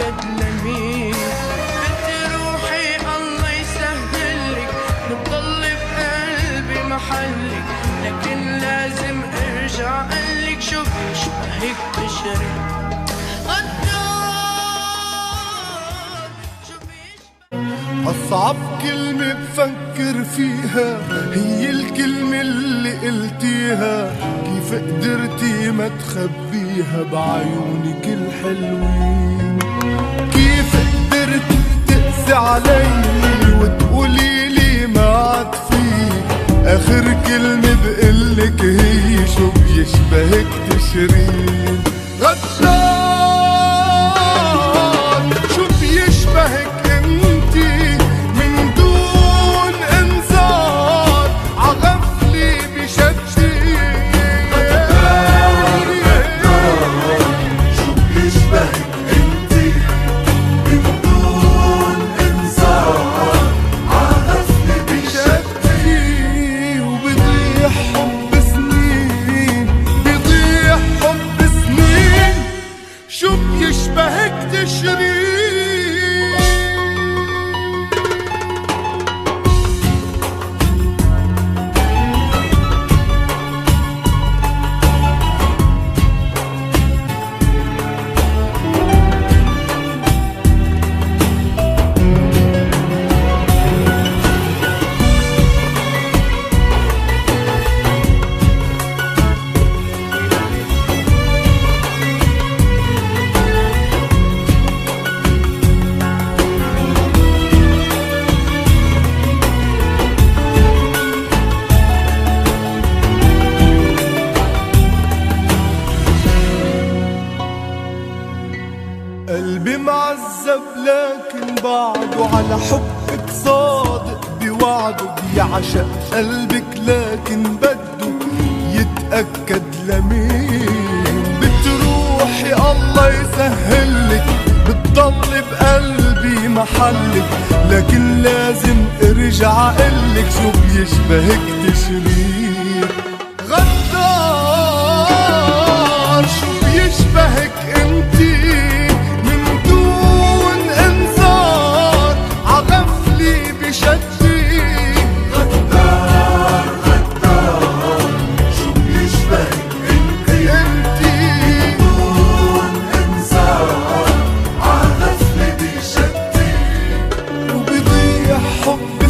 لمين؟ بتروحي الله يسهلك، بتضل بقلبي محلك، لكن لازم ارجع قلك شو بيشبهك تشري غدار. شو بيشبهك؟ أصعب كلمة بفكر فيها هي الكلمة اللي قلتيها، كيف قدرتي ما تخبيها بعيونك الحلوين؟ كيف قدرتي تقسي علي وتقوليلي ما عاد فيك؟ آخر كلمة بقلك هي شو بيشبهك تشرين غدار. شو بيشبهك انتي من دون انذار عغفلي بشتي؟ شو بيشبهك انتي من دون انذار عغفلي بشتي؟ وبيضيع حب سنين، بيضيع حب سنين، شو بيشبهك تشرين؟ قلبي معذب لكن بعده على حبك صادق بوعده، بيعشق قلبك لكن بده يتأكد لمين؟ بتروحي الله يسهلك، بتضل بقلبي محلك، لكن لازم ارجع قلك شو بيشبهك تشرين غدار. شو بيشبهك انتي من دون انذار عغفلي بشتي؟ غدار غدار. شو بيشبهك انتي من دون انذار عغفلي بشتي؟ وبيضيع حب